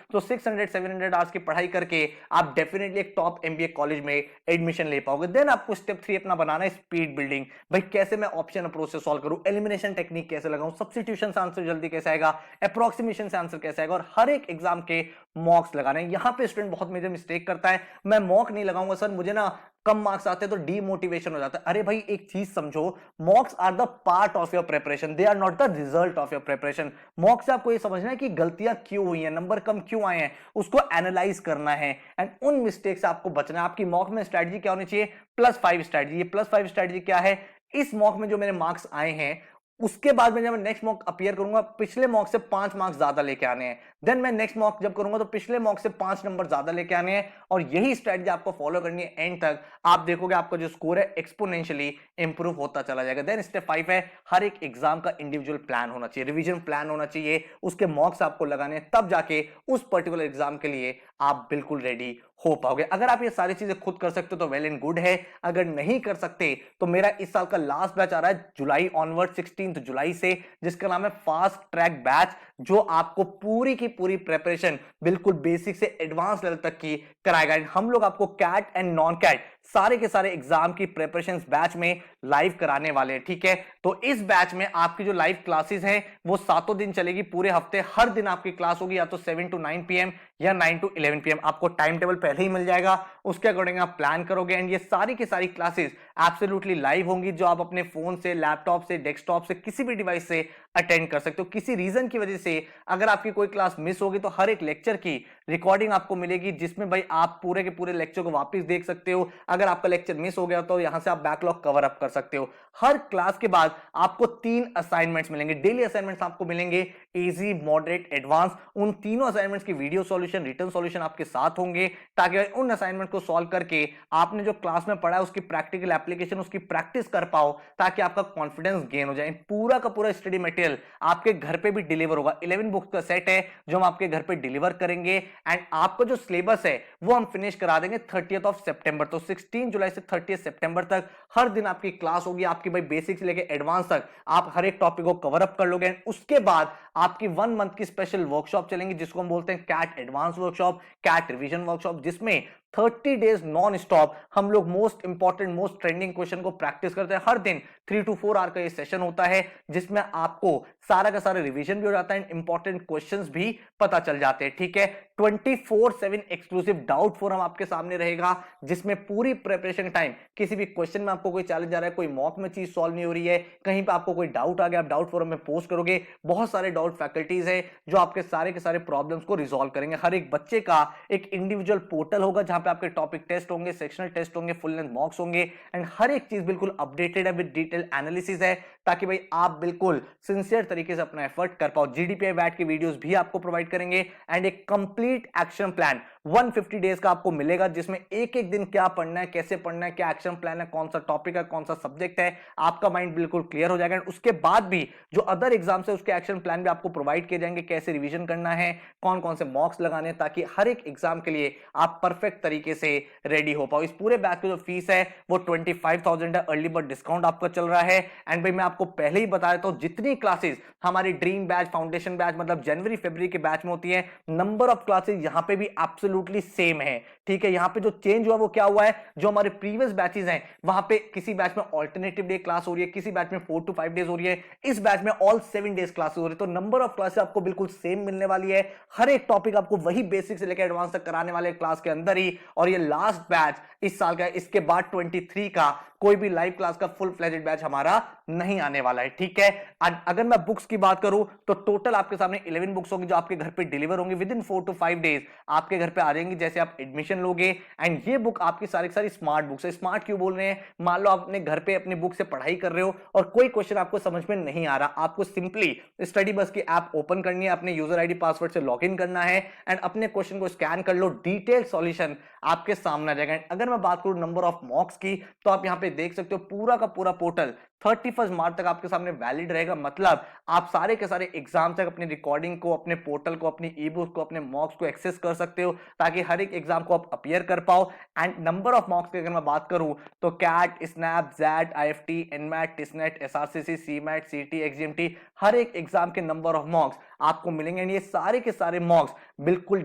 तो 600-700 आवर्स की पढ़ाई करके आप डेफिनेटली एक टॉप एमबीए कॉलेज में एडमिशन ले पाओगे। देन आपको स्टेप 3 अपना बनाना है स्पीड बिल्डिंग। भाई कैसे मैं ऑप्शन अप्रोच से सॉल्व करूं, एलिमिनेशन टेक्निक कैसे लगाऊं, सब्स्टिट्यूशन से आंसर जल्दी कैसे आएगा, अप्रोक्सीमेशन से आंसर कैसे आएगा, और हर एक एग्जाम के मॉक्स लगाने हैं। यहां पे स्टूडेंट बहुत मेजर मिस्टेक करता है, मैं मॉक नहीं लगाऊंगा सर, मुझे ना कम मार्क्स आते हैं तो डीमोटिवेशन हो जाता है। अरे भाई एक चीज समझो, mocks are the part of your preparation, they are not the result of your preparation. Mocks से आपको ये समझना है कि गलतियां क्यों हुई हैं, नंबर कम क्यों आए हैं, उसको एनालाइज करना है एंड उन मिस्टेक से आपको बचना है। आपकी मॉक में स्ट्रेटजी क्या होनी चाहिए, +5 स्ट्रेटजी। ये +5 स्ट्रेटजी क्या है, इस मॉक में जो मेरे मार्क्स आए हैं उसके बाद में जब मैं नेक्स्ट मॉक अपीयर करूंगा, पिछले मॉक से 5 मार्क्स ज्यादा लेके आने हैं। देन मैं नेक्स्ट मॉक जब करूंगा तो पिछले मॉक से 5 नंबर ज्यादा लेके आने हैं, और यही स्ट्रेटजी आपको फॉलो करनी है। एंड तक आप देखोगे आपका जो स्कोर है एक्सपोनेंशियली इंप्रूव होता चला जाएगा। देन स्टेप 5 है, हर एक एग्जाम का इंडिविजुअल प्लान होना चाहिए, रिवीजन प्लान होना चाहिए, उसके मॉक्स आपको लगाने हैं, तब जाके उस पर्टिकुलर एग्जाम के लिए आप बिल्कुल रेडी हो पाओगे। अगर आप ये सारी चीजें खुद कर सकते हो तो वेल एंड गुड है, अगर नहीं कर सकते तो मेरा इस साल का लास्ट बैच आ रहा है जुलाई ऑनवर्ड, 16 जुलाई से, जिसका नाम है फास्ट ट्रैक बैच, जो आपको पूरी की पूरी प्रिपरेशन बिल्कुल बेसिक से एडवांस लेवल तक की कराएगा। हम लोग आपको कैट एंड नॉन कैट सारे के सारे एग्जाम की प्रिपरेशन बैच में लाइव कराने वाले हैं, ठीक है। तो इस बैच में आपकी जो लाइव क्लासेस है वो 7 दिन चलेगी, पूरे हफ्ते हर दिन आपकी क्लास होगी, या तो 7 to 9 PM या 9 to 11 PM। आपको टाइम टेबल पहले ही मिल जाएगा, उसके अकॉर्डिंग आप प्लान करोगे। एंड ये सारी की सारी क्लासेस एब्सोल्युटली लाइव होंगी, जो आप अपने फोन से, लैपटॉप से, डेस्कटॉप से, किसी भी डिवाइस से अटेंड कर सकते हो। किसी रीजन की वजह से अगर आपकी कोई क्लास मिस होगी तो हर एक लेक्चर की रिकॉर्डिंग आपको मिलेगी, जिसमें भाई आप पूरे के पूरे लेक्चर को वापस देख सकते हो। अगर आपका लेक्चर मिस हो गया तो यहां से आप बैकलॉग कवर अप कर सकते हो। हर क्लास के बाद आपको 3 असाइनमेंट्स मिलेंगे, डेली असाइनमेंट्स आपको मिलेंगे, इजी, मॉडरेट, एडवांस। उन तीनों असाइनमेंट्स की वीडियो सॉल्यूशन, रिटन सॉल्यूशन आपके साथ होंगे, ताकि उन असाइनमेंट को सॉल्व करके आपने जो क्लास में पढ़ा है उसकी प्रैक्टिकल एप्लीकेशन, उसकी प्रैक्टिस कर पाओ, ताकि आपका कॉन्फिडेंस गेन हो जाए। पूरा का पूरा स्टडी मटेरियल आपके घर पे भी डिलीवर होगा। 11 बुक्स का सेट है जो हम आपके घर पे डिलीवर करेंगे। एंड आपका जो सिलेबस है वो हम फिनिश करा देंगे 30th सितंबर। तो 16 जुलाई से 30 सितंबर तक हर दिन आपकी क्लास होगी, आपकी भाई बेसिक से लेकर एडवांस तक आप हर एक टॉपिक को कवर अप कर लोगे। उसके बाद आपकी 1 मंथ की स्पेशल वर्कशॉप चलेंगी, जिसको हम बोलते हैं CAT advance workshop, CAT revision workshop, जिसमें 30 डेज नॉन स्टॉप हम लोग most important, most trending question को प्रैक्टिस करते हैं। हर दिन 3 to 4 आवर का ये सेशन होता है, जिसमें आपको सारा का सारा रिवीजन भी हो जाता है, इंपॉर्टेंट क्वेश्चंस भी पता चल जाते हैं, ठीक है। 24/7 एक्सक्लूसिव डाउट फोरम आपके सामने रहेगा, जिसमें पूरी प्रिपरेशन टाइम किसी भी क्वेश्चन में आपको कोई चैलेंज आ रहा है, कोई मॉक में चीज सॉल्व नहीं हो रही है, कहीं पे आपको कोई डाउट आ गया, आप डाउट फोरम में पोस्ट करोगे। बहुत सारे डाउट फैकल्टीज है जो आपके सारे के सारे प्रॉब्लम्स को रिजॉल्व करेंगे। हर एक बच्चे का एक इंडिविजुअल पोर्टल होगा, जहां पे आपके टॉपिक टेस्ट होंगे, सेक्शनल टेस्ट होंगे, फुल लेंथ मॉक्स होंगे। एंड हर एक चीज बिल्कुल अपडेटेड है, विद डिटेल एनालिसिस है, ताकि भाई आप बिल्कुल सिंसियर तरीके से अपना एफर्ट कर पाओ। जीडीपीआई वैट की वीडियोस भी आपको प्रोवाइड करेंगे, एंड एक कंप्लीट एक्शन प्लान 150 डेज का आपको मिलेगा, जिसमें एक एक दिन क्या पढ़ना है, कैसे पढ़ना है, क्या एक्शन प्लान है, कौन सा टॉपिक है, कौन सा सब्जेक्ट है, आपका माइंड बिल्कुल क्लियर हो जाएगा। उसके बाद भी जो अदर एग्जाम्स है उसके एक्शन प्लान भी आपको प्रोवाइड किए जाएंगे, कैसे रिवीजन करना है, कौन कौन से मॉक्स लगाने हैं, ताकि हर एक एग्जाम के लिए आप परफेक्ट तरीके से रेडी हो पाओ। इस पूरे बैच की जो फीस है वो 25,000 है, अर्ली बर्ड डिस्काउंट आपका चल रहा है। एंड भाई मैं आपको पहले ही बता देता हूं, जितनी क्लासेस हमारी ड्रीम बैच, फाउंडेशन बैच, मतलब जनवरी फरवरी के बैच में होती है, नंबर ऑफ क्लासेस यहां पे भी एब्सोल्युटली सेम है, ठीक है। यहां पे जो चेंज हुआ वो क्या हुआ है, जो हमारे प्रीवियस बैचेस हैं वहां पे किसी बैच में ऑल्टरनेटिव डे क्लास हो रही है, किसी बैच में 4 to 5 डेज हो रही है, इस बैच में ऑल 7 डेज क्लासेस हो रही है। तो नंबर ऑफ क्लासेस आपको बिल्कुल सेम मिलने वाली है, हर एक टॉपिक आपको वही बेसिक से लेकर एडवांस तक कराने वाले क्लास के अंदर ही। और ये लास्ट बैच इस साल का है, इसके बाद 23 का कोई भी लाइव क्लास का फुल फ्लेजेड बैच हमारा नहीं आने वाला है, ठीक है। अगर मैं बुक्स की बात करूं तो टोटल आपके सामने 11 बुक्स होंगी, जो आपके घर पे डिलीवर होंगी विद इन 4 to 5 डेज आपके घर पे आ जाएंगी, जैसे आप एडमिशन लोगे। एंड ये बुक आपकी सारी सारी स्मार्ट बुक्स है। स्मार्ट क्यों बोल रहे हैं, मान लो आप अपने घर पे अपनी बुक से पढ़ाई कर रहे हो और कोई क्वेश्चन आपको समझ में नहीं आ रहा, आपको सिंपली स्टडी बस की ऐप ओपन करनी है, अपने यूजर आईडी पासवर्ड से लॉग इन करना है, एंड अपने क्वेश्चन को स्कैन कर लो, डिटेल सॉल्यूशन आपके सामने आ जाएगा। अगर मैं बात करूं नंबर ऑफ मॉक्स की, तो आप यहां पे देख सकते हो पूरा का पूरा पोर्टल 31 मार्च तक आपके सामने वैलिड रहेगा। मतलब आप सारे के सारे एग्जाम तक अपनी रिकॉर्डिंग को, अपने पोर्टल को, अपनी ई बुक को, अपने मॉक्स को एक्सेस कर सकते हो, ताकि हर एक एग्जाम को आप अपीयर कर पाओ। एंड नंबर ऑफ मॉक्स की अगर मैं बात करूं तो CAT, SNAP, XAT, IFT, NMAT, TISSNET, SRCC, CMAT, CET, XGMT, हर एक एग्जाम के नंबर ऑफ मॉक्स आपको मिलेंगे। एंड ये सारे के सारे मॉक्स बिल्कुल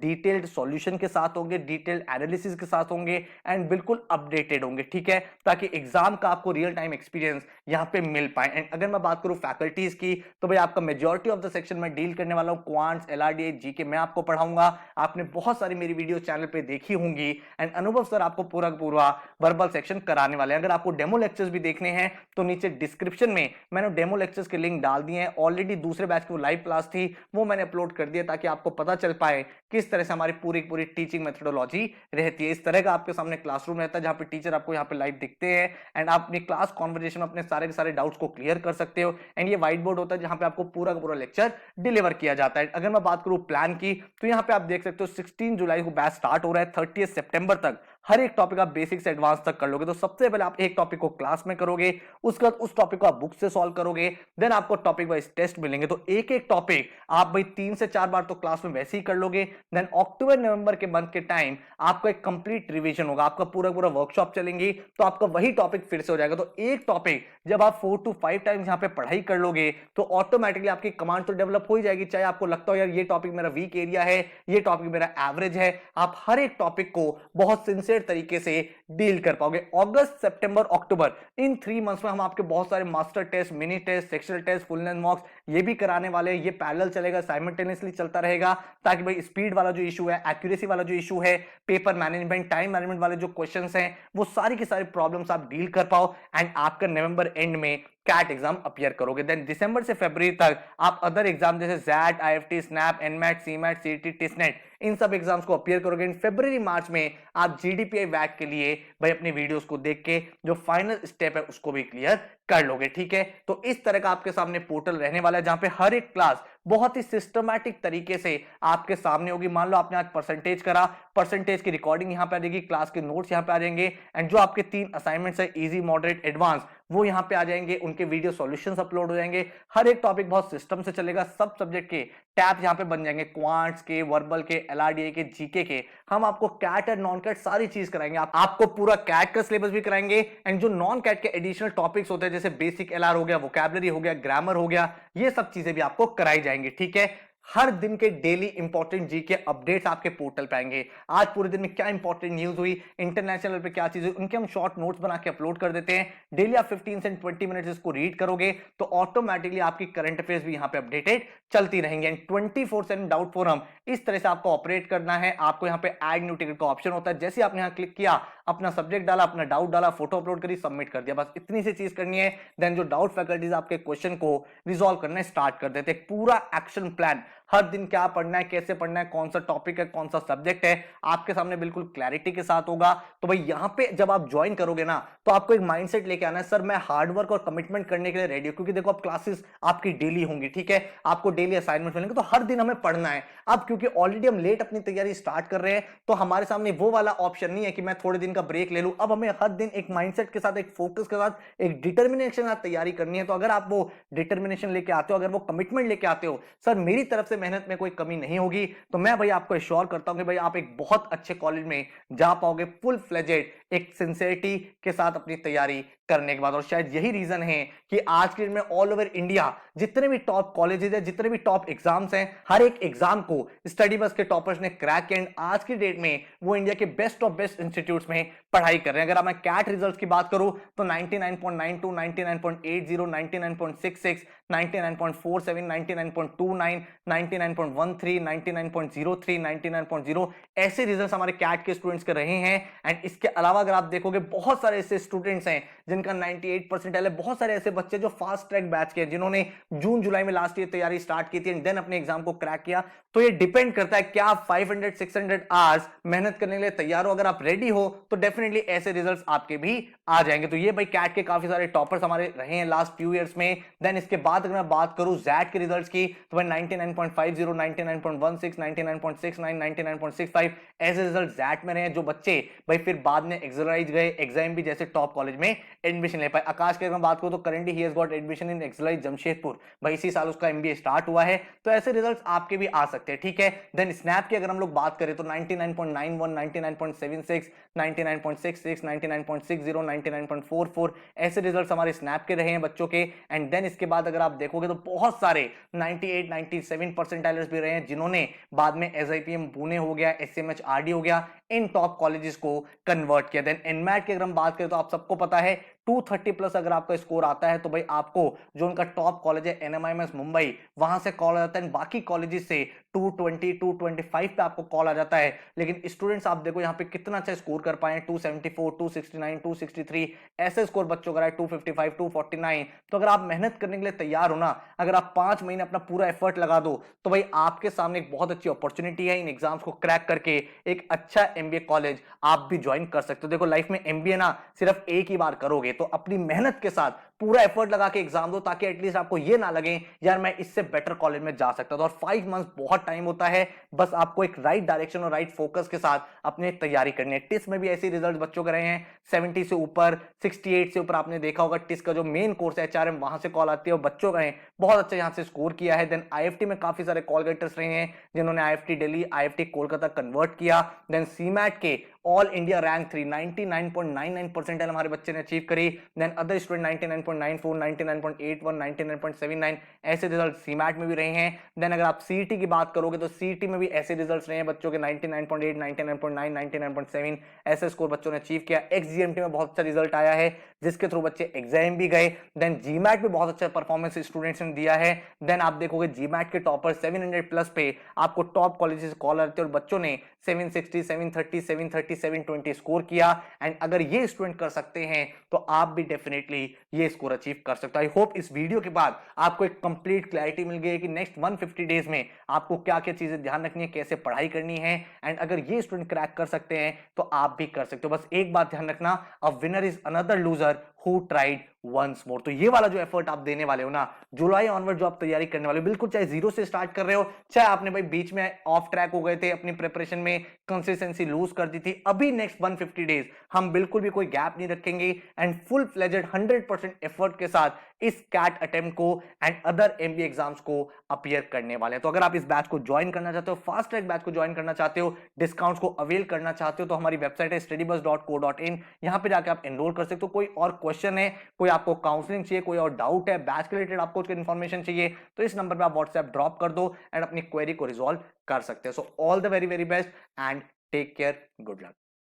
डिटेल्ड सॉल्यूशन के साथ होंगे, डिटेल्ड एनालिसिस के साथ होंगे, एंड बिल्कुल अपडेटेड होंगे, ठीक है, ताकि एग्जाम का आपको रियल टाइम एक्सपीरियंस यहां पे मिल पाए। एंड अगर मैं बात करूं फैकल्टीज की, तो भाई आपका मेजॉरिटी ऑफ द सेक्शन में डील करने वाला हूं, क्वांट्स, एलआरडी, जीके मैं आपको पढ़ाऊंगा। आपने बहुत सारी मेरी वीडियो चैनल पे देखी होंगी, एंड अनुभव सर आपको पूरा पूरा वर्बल सेक्शन कराने वाले हैं। अगर आपको डेमो लेक्चर्स भी देखने हैं तो नीचे डिस्क्रिप्शन में मैंने डेमो लेक्चर्स के लिंक डाल दिए हैं। ऑलरेडी दूसरे बैच की वो लाइव क्लास थी, वो मैंने अपलोड कर दिया, ताकि आपको पता चल पाए किस तरह से हमारी पूरी पूरी टीचिंग मेथोडोलॉजी रहती है। इस तरह का आपके सामने क्लासरूम रहता है, जहां पे टीचर आपको यहाँ पे लाइव दिखते हैं, एंड आप अपनी क्लास कॉन्वर्जेशन में अपने सारे के सारे डाउट्स को क्लियर कर सकते हो। एंड ये व्हाइट बोर्ड होता है जहां पे आपको पूरा का पूरा लेक्चर डिलीवर किया जाता है। अगर मैं बात करूं प्लान की, तो यहाँ पे आप देख सकते हो 16 जुलाई को बैच स्टार्ट हो रहा है, 30 सितंबर तक हर एक टॉपिक आप बेसिक से एडवांस तक कर लोगे। तो सबसे पहले आप एक टॉपिक को क्लास में करोगे, उसके बाद उस टॉपिक को आप बुक से सॉल्व करोगे, देन आपको टॉपिक वाइज टेस्ट मिलेंगे। तो एक एक टॉपिक आप भाई 3 से 4 बार तो क्लास में वैसे ही कर लोगे। देन अक्टूबर नवंबर के मंथ के टाइम आपका एक कंप्लीट रिवीजन होगा, आपका पूरा पूरा वर्कशॉप चलेंगी, तो आपका वही टॉपिक फिर से हो जाएगा। तो एक टॉपिक जब आप 4 to 5 टाइम्स यहाँ पे पढ़ाई कर लोगे तो ऑटोमेटिकली आपकी कमांड तो डेवलप हो ही जाएगी। चाहे आपको लगता हो यार ये टॉपिक मेरा वीक एरिया है, ये टॉपिक मेरा एवरेज है, आप हर एक टॉपिक को बहुत सिंसियर तरीके से डील कर पाओगे। अगस्त सितंबर अक्टूबर इन 3 मंथ्स में हम आपके बहुत सारे master test, mini test, sectional test, full length mocks ये भी कराने वाले हैं। ये पैरेलल चलेगा, साइमल्टेनियसली चलता रहेगा, ताकि भाई स्पीड वाला जो इशू है, एक्यूरेसी वाला जो इशू है, पेपर मैनेजमेंट, टाइम मैनेजमेंट वाले जो क्वेश्चंस हैं, वो सारी की सारी प्रॉब्लम्स आप डील कर पाओ एंड आपका नवंबर एंड में कैट एग्जाम अपीयर करोगे। देन दिसंबर से फरवरी तक आप अदर एग्जाम जैसे XAT, IIFT, SNAP, NMAT, CMAT, CET, TISSNET इन सब एग्जाम्स को अपीयर करोगे। इन फरवरी मार्च में आप जीडीपीआई वैक के लिए भाई अपनी वीडियोस को देख के जो फाइनल स्टेप है उसको भी क्लियर कर लोगे। ठीक है, तो इस तरह का आपके सामने पोर्टल रहने वाला है जहां पे हर एक क्लास बहुत ही सिस्टमैटिक तरीके से आपके सामने होगी। मान लो आपने आज परसेंटेज करा, परसेंटेज की रिकॉर्डिंग यहां पे आ जाएगी, क्लास के नोट्स यहां पे आ जाएंगे एंड जो आपके 3 असाइनमेंट्स है इजी, मॉडरेट, एडवांस, वो यहां पे आ जाएंगे, उनके वीडियो सॉल्यूशंस अपलोड हो जाएंगे। हर एक टॉपिक बहुत सिस्टम से चलेगा, सब सब्जेक्ट के टैब यहां पे बन जाएंगे, क्वांट्स के, वर्बल के, एलआरडीए के, जीके के। हम आपको कैट और नॉन कैट सारी चीज कराएंगे। आपको पूरा कैट का सिलेबस भी कराएंगे एंड जो नॉन कैट के एडिशनल टॉपिक्स होते हैं जैसे बेसिक एलआर हो गया, वोकैबुलरी हो गया, ग्रामर हो गया, ये सब चीजें भी आपको कराई जाएंगी। ठीक है, हर दिन के डेली इंपॉर्टेंट जीके अपडेट्स आपके पोर्टल पे आएंगे। आज पूरे दिन में क्या इंपॉर्टेंट न्यूज हुई, इंटरनेशनल पे क्या चीज हुई, उनके हम शॉर्ट नोट्स बना के अपलोड कर देते हैं। डेली आप 15 से 20 मिनट इसको रीड करोगे तो ऑटोमेटिकली आपकी करंट अफेयर्स भी यहां पे अपडेटेड चलती रहेंगे। एंड 24/7 डाउट फोरम इस तरह से आपको ऑपरेट करना है। आपको यहाँ पे ऐड न्यू टिकट का ऑप्शन होता है, जैसे आपने यहाँ क्लिक किया, अपना सब्जेक्ट डाला, अपना डाउट डाला, फोटो अपलोड करी, सबमिट कर दिया, बस इतनी सी चीज करनी है। देन जो डाउट फैकल्टीज आपके क्वेश्चन को रिजॉल्व करना स्टार्ट कर देते हैं। पूरा एक्शन प्लान, हर दिन क्या पढ़ना है, कैसे पढ़ना है, कौन सा टॉपिक है, कौन सा सब्जेक्ट है, आपके सामने बिल्कुल क्लैरिटी के साथ होगा। तो भाई यहां पे जब आप ज्वाइन करोगे ना, तो आपको एक माइंडसेट लेके आना है, सर मैं हार्डवर्क और कमिटमेंट करने के लिए रेडी हूं, क्योंकि देखो अब क्लासेस आपकी डेली होंगी। ठीक है, आपको डेली असाइनमेंट मिलेंगे, तो हर दिन हमें पढ़ना है। अब क्योंकि ऑलरेडी हम लेट अपनी तैयारी स्टार्ट कर रहे हैं, तो हमारे सामने वो वाला ऑप्शन नहीं है कि मैं थोड़े दिन का ब्रेक ले लूं। अब हमें हर दिन एक माइंडसेट के साथ, एक फोकस के साथ, एक डिटर्मिनेशन के साथ तैयारी करनी है। तो अगर आप वो डिटर्मिनेशन लेके आते हो, अगर वो कमिटमेंट लेके आते हो, सर मेरी तरफ से मेहनत में कोई कमी नहीं होगी, तो मैं भाई आपको एश्योर करता हूं कि भाई आप एक बहुत अच्छे कॉलेज में जा पाओगे, फुल फ्लेजेड एक सिंसियरिटी के साथ अपनी तैयारी करने के बाद। और शायद यही रीजन है कि आज के दिन में ऑल ओवर इंडिया जितने भी टॉप कॉलेजेस हैं, जितने भी टॉप एग्जाम्स हैं, हर एक एग्जाम को स्टडी बस के टॉपर्स ने क्रैक किया एंड आज की डेट में वो इंडिया के बेस्ट ऑफ बेस्ट इंस्टीट्यूट्स में पढ़ाई कर रहे हैं। अगर मैं कैट रिजल्ट्स की बात करूं तो 99.92, 99.80, 99.66, 99.47, 99.29, 99.13, 99.03, 99.0 ऐसे रिजल्ट्स हमारे कैट के स्टूडेंट्स के रहे हैं। एंड इसके अलावा अगर आप देखोगे बहुत सारे ऐसे स्टूडेंट्स हैं जिनका 98% है, बहुत सारे ऐसे बच्चे जो फास्ट ट्रैक बैच के, जिन्होंने जून जुलाई में लास्ट ईयर तैयारी स्टार्ट की थी एंड देन अपने एग्जाम को क्रैक किया। तो ये डिपेंड करता है क्या आप 500-600 आवर्स मेहनत करने के लिए तैयार हो। अगर आप रेडी हो तो डेफिनेटली ऐसे रिजल्ट्स आपके भी आ जाएंगे। तो ये भाई कैट के काफी सारे टॉपर्स हमारे रहे हैं लास्ट फ्यू इयर्स में। देन इसके बाद अगर मैं बात करूं जैट के रिजल्ट्स की, तो भाई 99.50, 99.16, 99.69, 99.65 ऐसे रिजल्ट जैट में रहे हैं, जो बच्चे भाई फिर बाद में एक्सरसाइज गए, एग्जाम भी जैसे टॉप कॉलेज में एडमिशन ले पाए। आकाश की अगर मैं बात करूं तो currently he has got admission in exercise Jamshedpur, भाई इसी साल उसका एमबीए स्टार्ट हुआ है। तो ऐसे रिजल्ट्स आपके भी आ सकते हैं। ठीक है, देन स्नैप की अगर हम लोग बात करें तो 99.91, 99.76, 99.66, 99.60, 99.44 ऐसे रिजल्ट्स हमारे स्नैप के रहे हैं बच्चों के। एंड देन इसके बाद अगर आप देखोगे तो बहुत सारे 98, 97 परसेंटाइलर्स भी रहे हैं, जिन्होंने बाद में एसआईपीएम पुणे हो गया, एसएमएच आरडी हो गया, इन टॉप कॉलेजेस को कन्वर्ट किया। देन एनमैट की अगर हम बात करें तो आप सबको पता है 230 प्लस अगर आपका स्कोर आता है तो भाई आपको जो उनका टॉप कॉलेज है एनएमआईएमएस मुंबई, वहां से कॉल आ जाता है। बाकी कॉलेजेस से 220, 225 पे आपको कॉल आ जाता है। लेकिन स्टूडेंट्स आप देखो यहाँ पे कितना अच्छा स्कोर कर पाए, 274, 269, 263 ऐसे स्कोर बच्चों का है, 255, 249। तो अगर आप मेहनत करने के लिए तैयार हो ना, अगर आप 5 महीने अपना पूरा एफर्ट लगा दो, तो भाई आपके सामने एक बहुत अच्छी अपॉर्चुनिटी है इन एग्जाम्स को क्रैक करके एक अच्छा एमबीए कॉलेज आप भी ज्वाइन कर सकते हो। देखो लाइफ में एमबीए ना सिर्फ एक ही बार करोगे, तो अपनी मेहनत के साथ पूरा एफर्ट लगा के एग्जाम दो, ताकि एटलीस्ट आपको ये ना लगे यार मैं इससे बेटर कॉलेज में जा सकता था। और 5 मंथ्स बहुत टाइम होता है, बस आपको एक राइट डायरेक्शन और राइट फोकस के साथ अपनी तैयारी करनी है। टिस में भी ऐसे रिजल्ट बच्चों के रहे हैं, 70 से ऊपर, 68 से ऊपर। आपने देखा होगा टिस का जो मेन कोर्स है एचआरएम, वहां से कॉल आती है और बच्चों का बहुत अच्छा यहां से स्कोर किया है। देन आईएफटी में काफी सारे कॉल गेटर्स रहे हैं जिन्होंने IFT Delhi, IFT Kolkata convert किया। देन सीमैट के ऑल इंडिया रैंक 3 99.99 परसेंटाइल हमारे बच्चे ने अचीव करी। देन अदर स्टूडेंट 99.94, 99.81, 99.79 ऐसे रिजल्ट सीमैट में भी रहे हैं। देन अगर आप सीईटी की बात करोगे तो सीईटी में भी ऐसे रिजल्ट्स रहे हैं बच्चों के 99.8, 99.9, 99.7 ऐसे स्कोर बच्चों ने अचीव किया। एक्सजीएमटी में बहुत अच्छा रिजल्ट आया है जिसके थ्रू बच्चे एग्जाम भी गए। देन जीमैट में बहुत अच्छा परफॉर्मेंस स्टूडेंट्स ने दिया है। देन आप देखोगे जीमैट के टॉपर 700 प्लस पे आपको टॉप कॉलेजेस कॉल आते हैं और बच्चों ने 760, 730, 730, 720 स्कोर किया। एंड अगर ये स्टूडेंट कर सकते हैं तो आप भी डेफिनेटली ये स्कोर अचीव कर सकते हो। आई होप इस वीडियो के बाद आपको एक कंप्लीट क्लैरिटी मिल गई कि नेक्स्ट 150 डेज में आपको क्या क्या चीजें ध्यान रखनी है, कैसे पढ़ाई करनी है। एंड अगर ये स्टूडेंट क्रैक कर सकते हैं तो आप भी कर सकते हो। बस एक बात ध्यान रखना, a winner is another loser who tried once more. तो ये वाला जो एफर्ट आप देने वाले हो ना, जुलाई ऑनवर्ड जो आप तैयारी करने वाले हो, बिल्कुल चाहे जीरो से स्टार्ट कर रहे हो, चाहे आपने भाई बीच में ऑफ ट्रैक हो गए थे, अपनी प्रिपरेशन में कंसिस्टेंसी लूज कर दी थी, अभी नेक्स्ट 150 डेज हम बिल्कुल भी कोई गैप नहीं रखेंगे एंड फुल फ्लेजेड 100% एफर्ट के साथ इस कैट अटेम्प्ट को एंड अदर एमबीए एग्जाम्स को अपीयर करने वाले हैं। तो अगर आप इस बैच को ज्वाइन करना चाहते हो, फास्ट ट्रैक बैच को ज्वाइन करना चाहते हो, डिस्काउंट्स को अवेल करना चाहते हो, तो हमारी वेबसाइट है studybus.co.in, यहां पे जाकर आप एनरोल कर सकते हो। कोई और क्वेश्चन है, कोई आपको काउंसलिंग चाहिए, कोई और डाउट है, बैच के रिलेटेड आपको कुछ इन्फॉर्मेशन चाहिए, तो इस नंबर पे आप व्हाट्सएप ड्रॉप कर दो एंड अपनी क्वेरी को रिजॉल्व कर सकते हो। So all the very very best and take care, good luck.